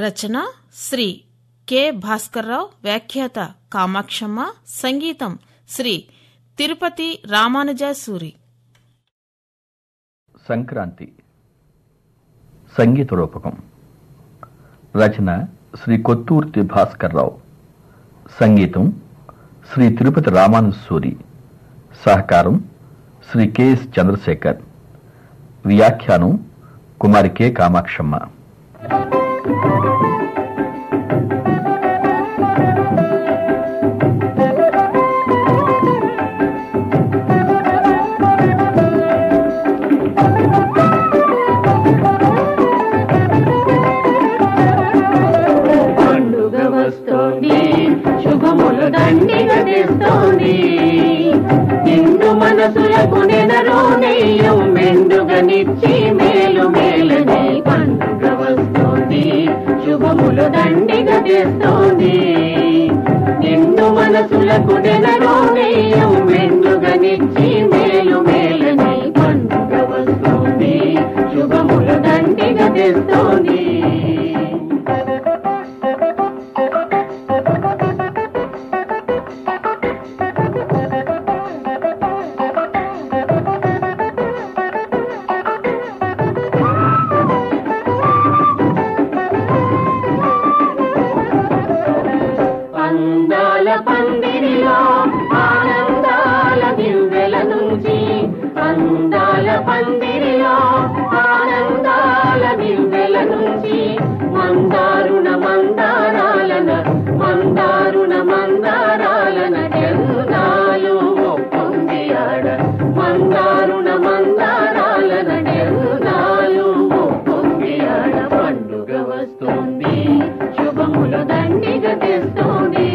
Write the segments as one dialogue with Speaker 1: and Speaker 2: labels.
Speaker 1: రచన Shri K Bhaskar Rao, వ్యాఖ్యాత కామాక్షమ్మ, సంగీతం శ్రీ తిరుపతి రామానుజాసూరి.
Speaker 2: సంక్రాంతి సంగీత రూపకం. రచన శ్రీ కొత్తూర్తి భాస్కర్రావు, సంగీతం శ్రీ తిరుపతి రామానుజాసూరి, సహకారం శ్రీ కెఎస్ చంద్రశేఖర్, వ్యాఖ్యానం కుమారి కె కామాక్షమ్మ.
Speaker 3: శుభములు దండిగా తెస్తోంది, నిండు మనసులకు నెనరో నెయ్యం మెండుగనిచ్చి మేలు మేలని పండుగ వస్తోంది. శుభములు దండిగా తెస్తోంది, నిండు మనసులకు నెనరో నెయ్యం మెండుగనిచ్చి మేలు మేలని పండుగ వస్తోంది. శుభములు దండిగా తెస్తోంది. పందిరిలో ఆనందాల దివ్వెల నుంచి, అందాల పందిరిలో ఆనందాల దివ్వెల నుంచి, మందారుణ మందారాలన మందారుణ మందారాలన జన్నాలు పొంగి ఆడ, మందారుణ మందారాలన జన్నాలు పొంగి ఆడ. పండుగ వస్తుంది, శుభములు దండిగా తెస్తోంది,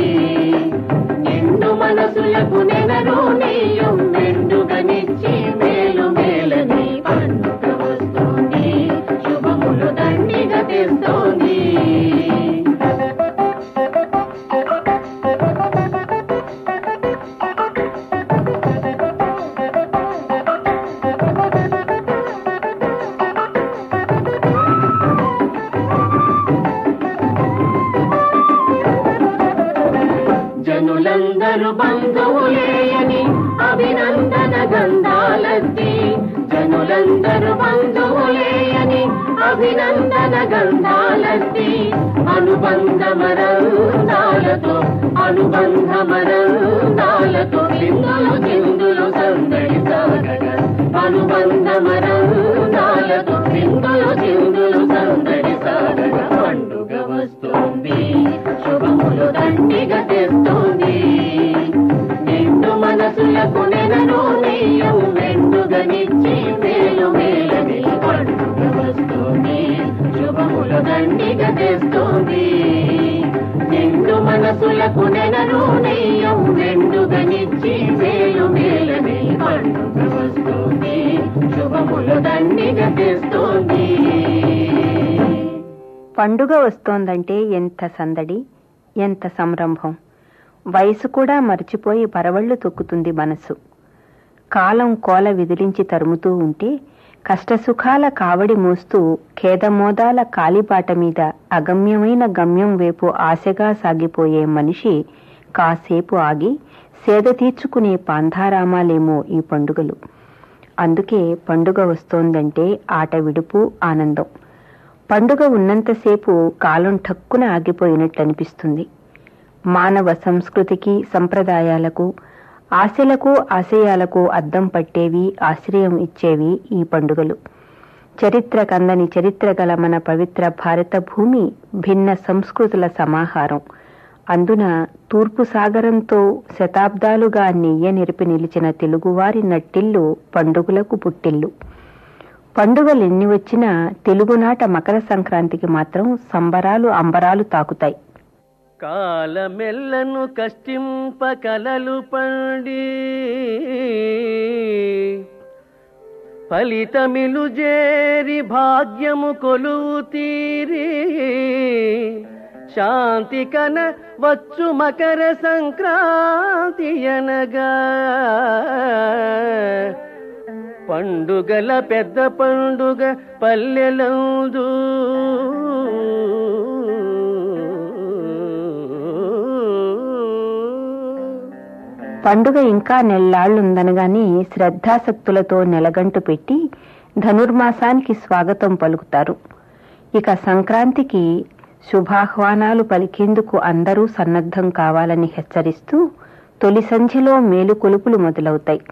Speaker 3: నిండు మనసులకు నెనరు నెయ్యం మెండుగనిచ్చి మేలు మేలని పండుగ వస్తుంది. శుభములు దండిగా తెస్తోంది. జనులందరూ బంధువులేయని అభినందన గంధాలద్ది, జనులందరూ బంధువులేయని అభినందన గంధాలద్ది, అనుబంధమరందాలతో అనుబంధమరందాలతో చిందులు చిందులు సందడి సాగగా, అనుబంధమరందాలతో చిందులు చిందులు సందడి సాగగా. పండుగ వస్తుంది, శుభములు దండిగా తెస్తోంది, నిండు మనసులకు నెనరు నెయ్యం మెండుగనిచ్చి మేలు మేలని పండుగ వస్తుంది. శుభములు దండిగా తెస్తోంది, నిండు మనసులకు నెనరు నెయ్యం మెండుగనిచ్చి మేలు మేలని పండుగ వస్తుంది. శుభములు దండిగా తెస్తోంది.
Speaker 4: పండుగ వస్తోందంటే ఎంత సందడి, ఎంత సంరంభం. వయసు కూడా మర్చిపోయి పరవళ్లు తొక్కుతుంది మనసు. కాలం కోల విదిలించి తరుముతూ ఉంటే కష్టసుఖాల కావడి మోస్తూ ఖేదమోదాల కాలిబాట మీద అగమ్యమైన గమ్యం వైపు ఆశగా సాగిపోయే మనిషి కాసేపు ఆగి సేద తీర్చుకునే పాంధారామాలేమో ఈ పండుగలు. అందుకే పండుగ వస్తోందంటే ఆట విడుపు, ఆనందం. పండుగ ఉన్నంతసేపు కాలం ఠక్కున ఆగిపోయినట్లు అనిపిస్తుంది. మానవ సంస్కృతికి, సంప్రదాయాలకు, ఆశలకు, ఆశయాలకు అద్దం పట్టేవి, ఆశ్రయం ఇచ్చేవి ఈ పండుగలు. చరిత్ర కందని చరిత్ర గల మన పవిత్ర భారత భూమి భిన్న సంస్కృతుల సమాహారం. అందున తూర్పు సాగరంతో శతాబ్దాలుగా నెయ్య నిరిపి నిలిచిన తెలుగువారి నట్టిల్లు పండుగలకు పుట్టిల్లు. పండుగలెన్ని వచ్చినా తెలుగునాట మకర సంక్రాంతికి మాత్రం సంబరాలు అంబరాలు తాకుతాయి.
Speaker 5: కాలమెల్లను కష్టింప కలలు పండి ఫలితమిలు జేరి భాగ్యము కొలువు తీరి, శాంతి కన వచ్చు మకర సంక్రాంతి అనగా, పండుగల పెద్ద పండుగ పల్లెలందు
Speaker 4: పండుగ ఇంకా నెల్లాళ్లుందనగానే శ్రద్ధాసక్తులతో నెలగంటు పెట్టి ధనుర్మాసానికి స్వాగతం పలుకుతారు. ఇక సంక్రాంతికి శుభాహ్వానాలు పలికేందుకు అందరూ సన్నద్ధం కావాలని హెచ్చరిస్తూ తొలి సంధ్యలో మేలుకొలుపులు మొదలవుతాయి.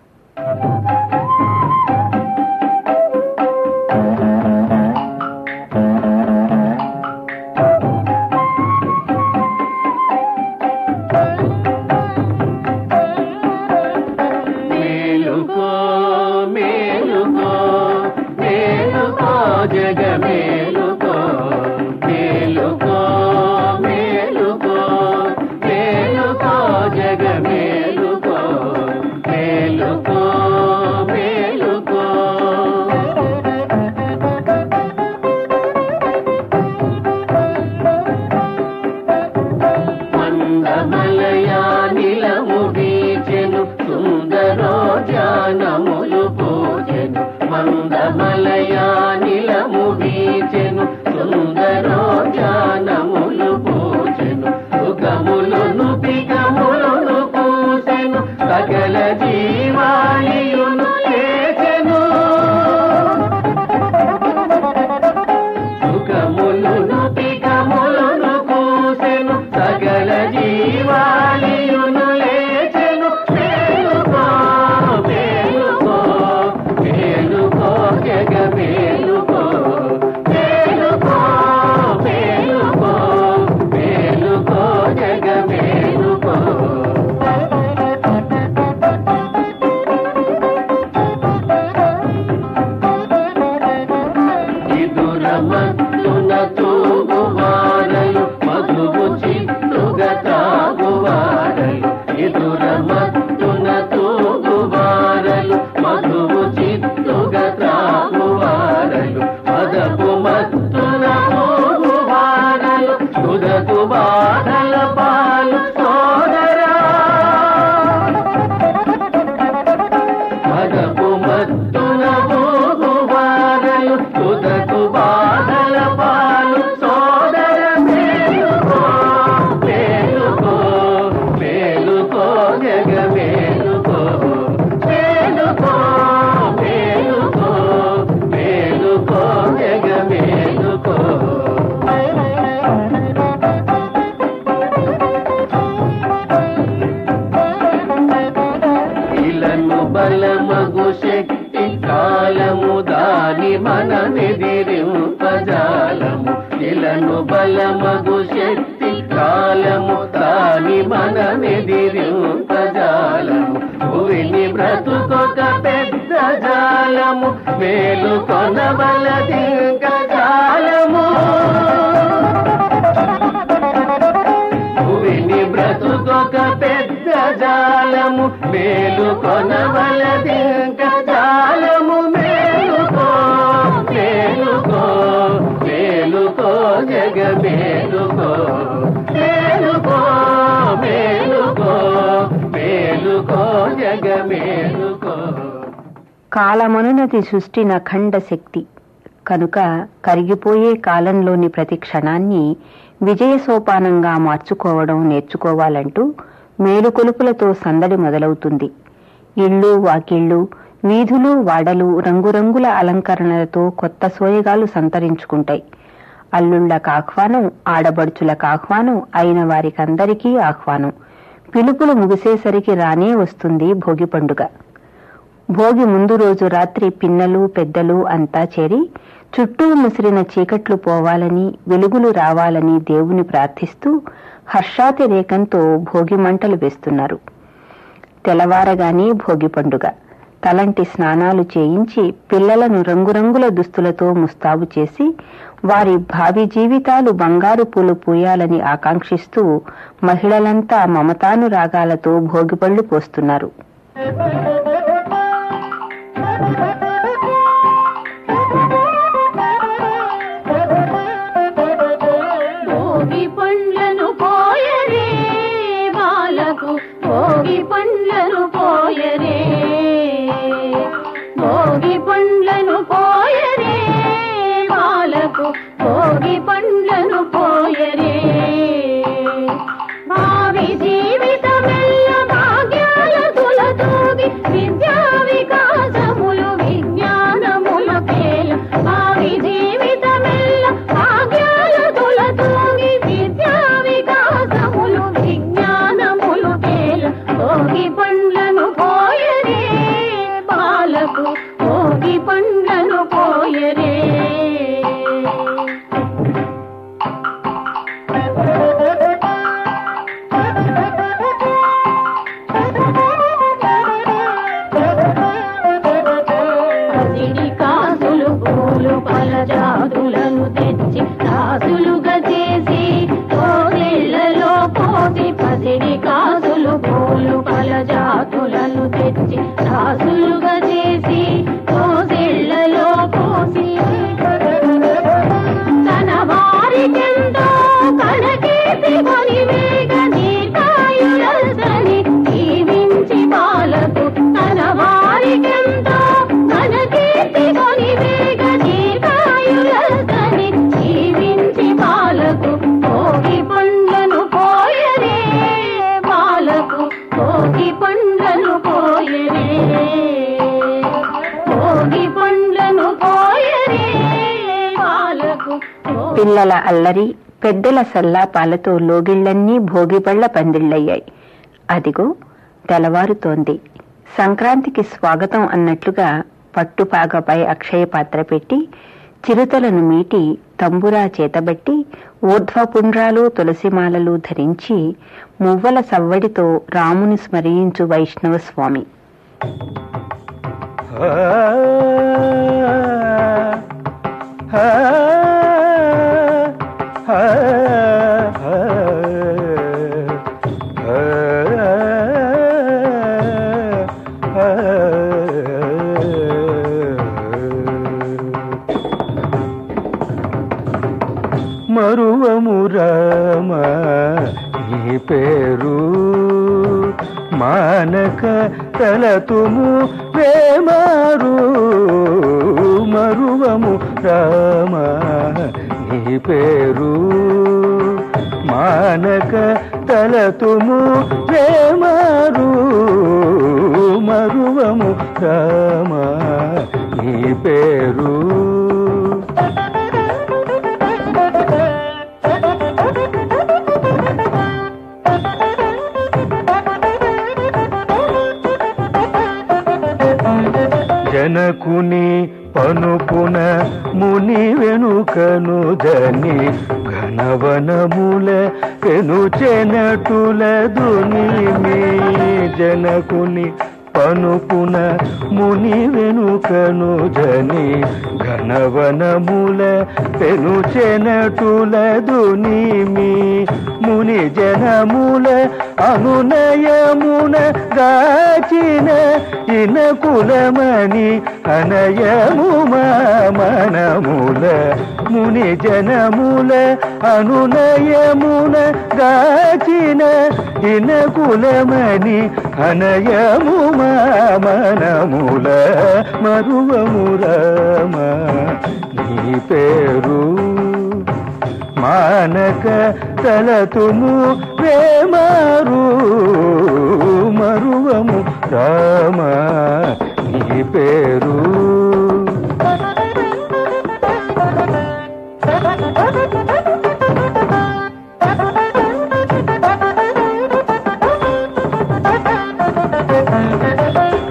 Speaker 4: కాలమనునది సృష్టి అఖండ శక్తి కనుక కరిగిపోయే కాలంలోని ప్రతి క్షణాన్ని విజయ సోపానంగా మార్చుకోవడం నేర్చుకోవాలంటూ మేలుకొలుపులతో సందడి మొదలవుతుంది. ఇళ్ళు వాకిళ్ళు వీధులు వాడలు రంగురంగుల అలంకరణలతో కొత్త సోయగాలు సంతరించుకుంటాయి. అల్లుళ్లకు ఆహ్వానం, ఆడబడుచులకు ఆహ్వానం, అయిన వారికందరికీ ఆహ్వానం. పిలుపులు ముగిసేసరికి రానే వస్తుంది భోగి పండుగ. భోగి ముందు రోజు రాత్రి పిన్నలు పెద్దలు అంతా చేరి చుట్టూ ముసిరిన చీకట్లు పోవాలని, వెలుగులు రావాలని దేవుని ప్రార్థిస్తూ హర్షాతిరేకంతో భోగి మంటలు వేస్తున్నారు. తెల్లవారగానే భోగి పండుగ. తలంటి స్నానాలు చేయించి పిల్లలను రంగురంగుల దుస్తులతో ముస్తాబు చేసి వారి భావి జీవితాలు బంగారు పూలు పూయాలని ఆకాంక్షిస్తూ మహిళలంతా మమతానురాగాలతో భోగిపళ్ళు పోస్తున్నారు.
Speaker 3: భోగి పండ్లను పోయరే బాలకు, భోగి పండ్లను పోయరే, భోగి పండ్లను పోయరే బాలకు, భోగి పండ్లను పోయరే. భావి జీవితమెల్ల భాగ్యాల
Speaker 4: పిల్లల అల్లరి, పెద్దల సల్లాపాలతో లోగిళ్లన్నీ భోగిపళ్ల పందిళ్లయ్యాయి. అదిగో తెల్లవారుతోంది. సంక్రాంతికి స్వాగతం అన్నట్లుగా పట్టుపాగపై అక్షయ పాత్ర పెట్టి, చిరుతలను మీటి, తంబురా చేతబట్టి, ఊర్ధ్వపుండ్రాలు తులసిమాలలు ధరించి, మువ్వల సవ్వడితో రాముని స్మరించు వైష్ణవ స్వామి.
Speaker 6: మరువము రామ నీ పేరు, మానక తలతుము వేమారు. మరువము రామ నీ పేరు, మానక తలతుము వేమారు. మరువము రామ నీ పేరు. జనకుని పనుపున ముని వెనుకను దని, ఘనవనముల పెనుచెనటుల దునిమి. జనకుని పనుపున ముని వెనుకను జని, ఘనవనముల పెనుచెనటుల దునిమి. ముని జనముల అనునయమున గాచిన, ఇనకులమని అనయము మనముల. ముని జనముల అనునయమున గాచిన, ఇనకులమని అనయము మనముల. మరువము రామ నీ పేరు, మానక తలతుము వేమారు. మరువము రామ నీ పేరు.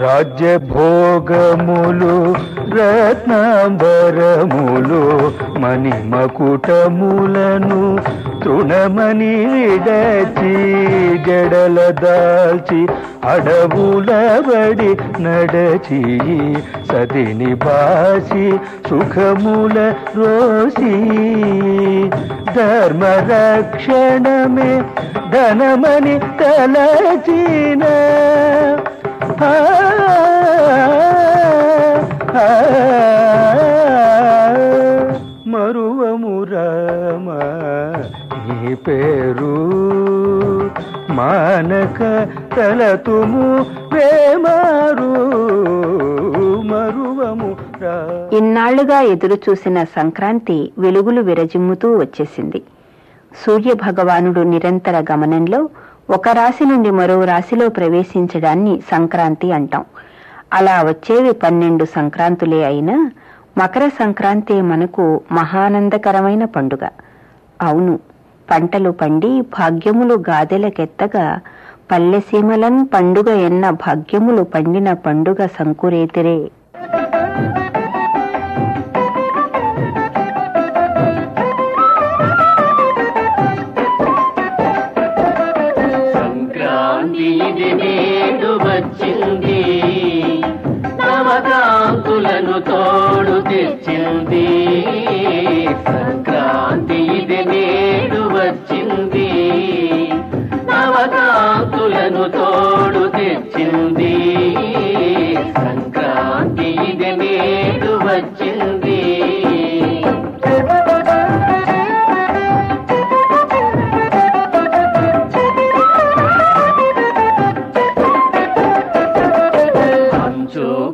Speaker 6: రాజ్య భోగములు రత్నాంబరములు, మణిమకుటములను తృణమణి విడచి, జడల దాల్చి అడవులబడి నడచి, సతిని బాసి సుఖముల రోసి. ధర్మరక్షణమే ధనమని తలచిన, మరువము రామ నీ పేరు, మానక తలతుము వేమారు. మరువము.
Speaker 4: ఇన్నాళ్లుగా ఎదురు చూసిన సంక్రాంతి వెలుగులు విరజిమ్ముతూ వచ్చేసింది. సూర్య భగవానుడు నిరంతర గమనంలో ఒక రాశి నుండి మరో రాశిలో ప్రవేశించడాన్ని సంక్రాంతి అంటాం. అలా వచ్చేవి 12 సంక్రాంతులే అయినా మకర సంక్రాంతి మనకు మహానందకరమైన పండుగ. అవును, పంటలు పండి భాగ్యములు గాదెలకెత్తగా, పల్లెసీమలన్ పండుగ ఎన్న భాగ్యములు పండిన పండుగ సంకురేతిరే.
Speaker 5: వచ్చింది, నవకాంతులను తోడు తెచ్చింది. సంక్రాంతి ఇది నేడు వచ్చింది, నవకాంతులను తోడు తెచ్చింది. సంక్రాంతి ఇది నేడు వచ్చింది.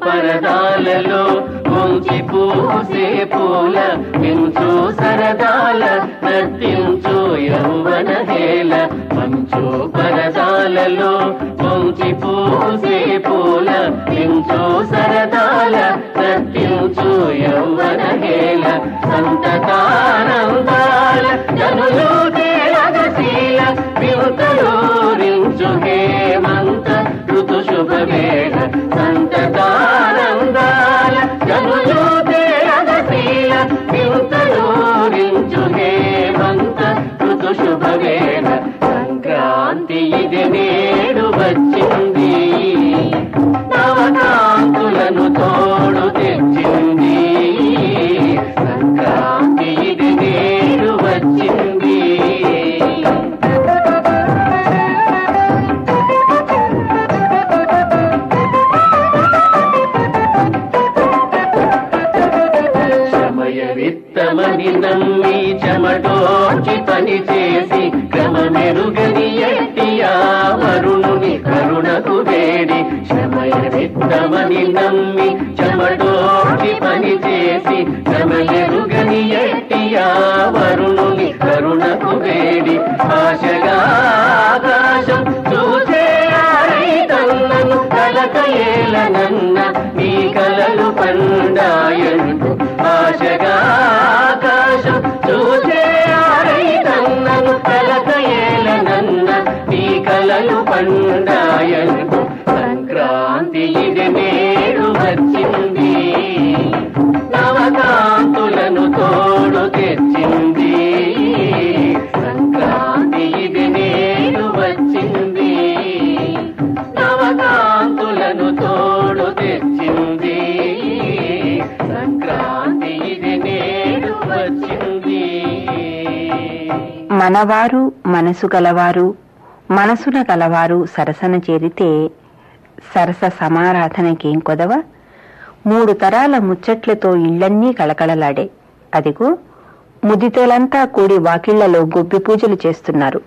Speaker 5: పరదాలలో ముంచి పూసే పూల మించు సరదాల నర్తించు యౌవన హేళ. పెంచు పరదాలలో పొంచి పూసే పూల పెంచు సరదాల నర్తించు యౌవన హేళ సంతతానందాల జనులు తేరగశీల వింతలూరించు హేమంత ఋతు శుభవేళ సంతతానందాల జనులు తేరగశీల వింతలూరించు హేమంత ఋతు శుభవేళ సంక్రాంతి ఇది నేడు వచ్చింది నవకాంతులను తోడు తెచ్చింది సంక్రాంతి ఇది నేడు వచ్చింది సమయ విత్తమని నమ్మి చెమటోచి పని చేసి క్రమమెరుగని ఎట్టియా వరుణుని కరుణకు వేడి సమయ విత్తమని నమ్మి చెమటోచి పని చేసి క్రమమెరుగని ఎట్టియా వరుణుని కరుణకు వేడి ఆశగా ఆకాశం చూసే రైతన్నను కలకయేలనన్న నీ కలలు పండాయంటూ ఆశగా ఆకాశం చూసే రైతన్నను కలకయేలనన్న నీ కలలు పండాయంటూ సంక్రాంతి ఇది నేడు వచ్చింది నవకాంతులను తోడు తెచ్చింది సంక్రాంతి ఇది నేడు వచ్చింది నవకాంతులను తోడు తెచ్చింది సంక్రాంతి ఇది నేడు వచ్చింది
Speaker 4: మనవారు మనసు గలవారు మనసున గలవారు సరసన చేరితే సరస సమారాధనకేం కొదవ 3 తరాల ముచ్చట్లతో ఇళ్లన్నీ కళకళలాడే అదిగో ముదితేలంతా కూడి వాకిళ్లలో గొబ్బి పూజలు చేస్తున్నారు.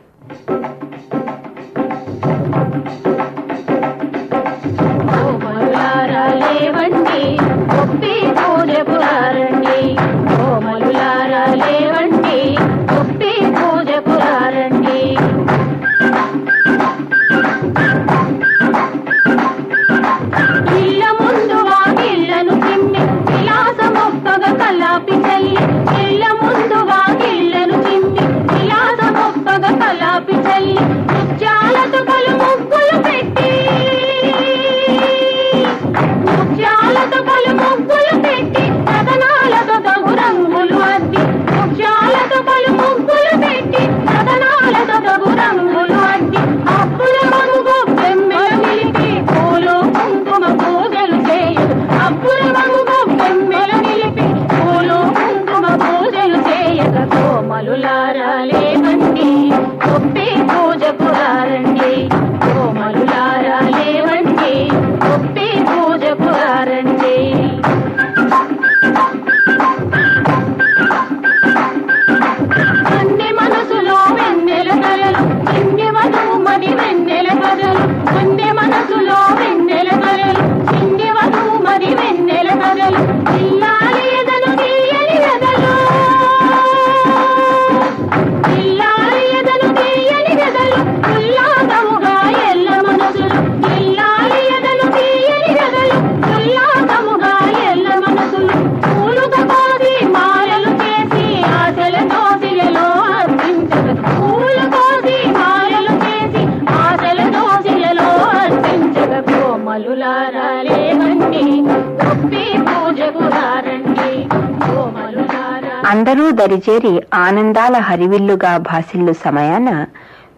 Speaker 4: అందరూ దరిచేరి ఆనందాల హరివిల్లుగా భాసిల్లు సమయాన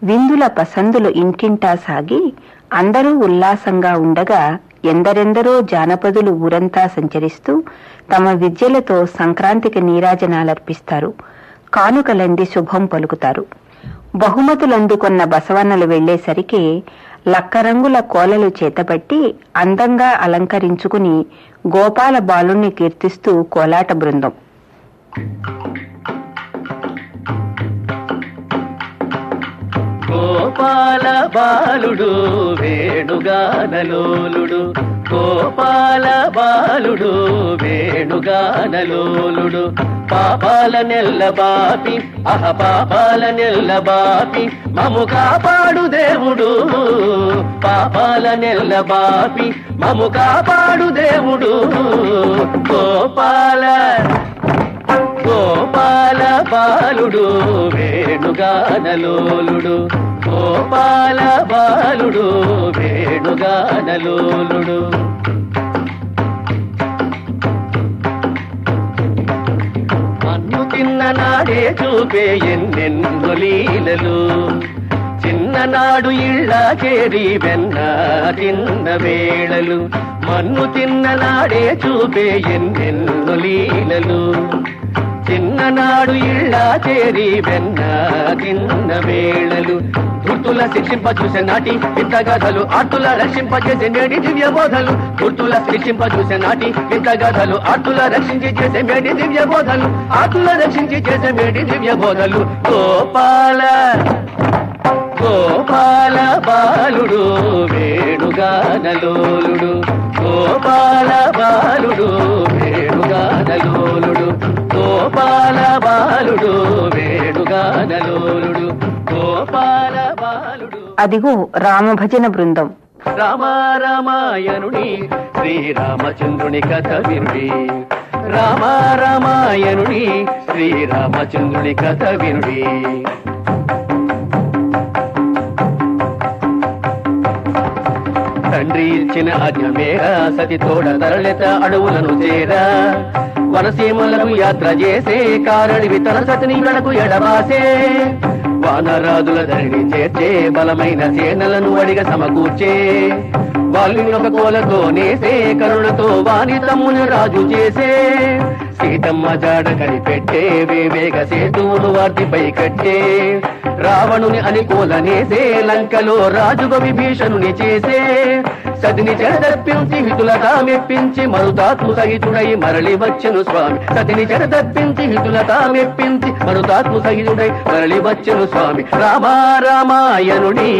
Speaker 4: విందుల పసందులు ఇంటింటా సాగి అందరూ ఉల్లాసంగా ఉండగా ఎందరెందరో జానపదులు ఊరంతా సంచరిస్తూ తమ విద్యలతో సంక్రాంతికి నీరాజనాలర్పిస్తారు. కానుకలంది శుభం పలుకుతారు. బహుమతులందుకొన్న బసవన్నలు వెళ్లేసరికి లక్కరంగుల కోలలు చేతపట్టి అందంగా అలంకరించుకుని గోపాల బాలుణ్ణి కీర్తిస్తూ కోలాట బృందం.
Speaker 5: గోపాల బాలుడు వేణుగానలోలుడు గోపాల బాలుడు వేణుగానలోలుడు పాపాల నెల్లబాపి పాపాల నెల్లబాపి మము కాపాడు దేవుడు పాపాల నెల్లబాపి మము కాపాడు దేవుడు గోపాల బాలుడు వేణుగానలోలుడు గోపాల బాలుడు వేణుగానలోలుడు మన్ను తిన్న నాడే చూపే ఎన్నెన్నో లీలలు చిన్ననాడు ఇళ్ళ చేరి వెన్న తిన్న వేళలు మన్ను తిన్న నాడే చూపే ఎన్నెన్నో లీలలు చిన్ననాడు ఇళ్ళ చేరి వెన్న తిన్న వేళలు గుర్తుల శిక్షింప చూసే నాటి వింతగాథలు ఆర్తుల రక్షింపజేసే మేడి దివ్య బోధలు గుర్తుల శిక్షింప చూసే నాటి వింతగాథలు ఆర్తుల రక్షించి చేసే మేడి దివ్య బోధలు ఆర్తుల రక్షించి చేసే మేడి దివ్య బోధలు గోపాల బాలుడు వేణుగానలోలుడు గోపాల బాలుడు వేణుగానలోలుడు గోపాల బాలుడు వేణుగానలోలుడు గోపాల బాలుడు.
Speaker 4: అదిగో రామభజన బృందం.
Speaker 5: రామాయణుని శ్రీరామచంద్రుని కథ వినుడి రామాయణుని శ్రీరామచంద్రుని కథ వినుడి తండ్రి ఇచ్చిన ఆజ్ఞ మేర సతి తోడ తరలిత అడవులను చేరా వనసీమలకు యాత్ర చేసే కారణి తన సతిని గడకు ఎడబాసే వానరాజుల ధరిని చేర్చే బలమైన సేనలను అడిగ సమకూర్చే వాళ్ళని ఒక కోలతో నేసే కరుణతో వాని తమ్ముని రాజు చేసే సీతమ్మ జాడ కనిపెట్టే వేవేగ సేతువును వార్తిపై కట్టే రావణుని అనుకూల నేసే లంకలో రాజుగ విభీషణుని చేసే సతిని చెడదప్పించి హితులతా మెప్పించి మరుతాత్ము సహితుడై మరలి వచ్చెను స్వామి సతిని చెడదప్పించి హితులతా మెప్పించి మరుతాత్ము సహితుడై మరలి వచ్చెను స్వామి రామాయణుని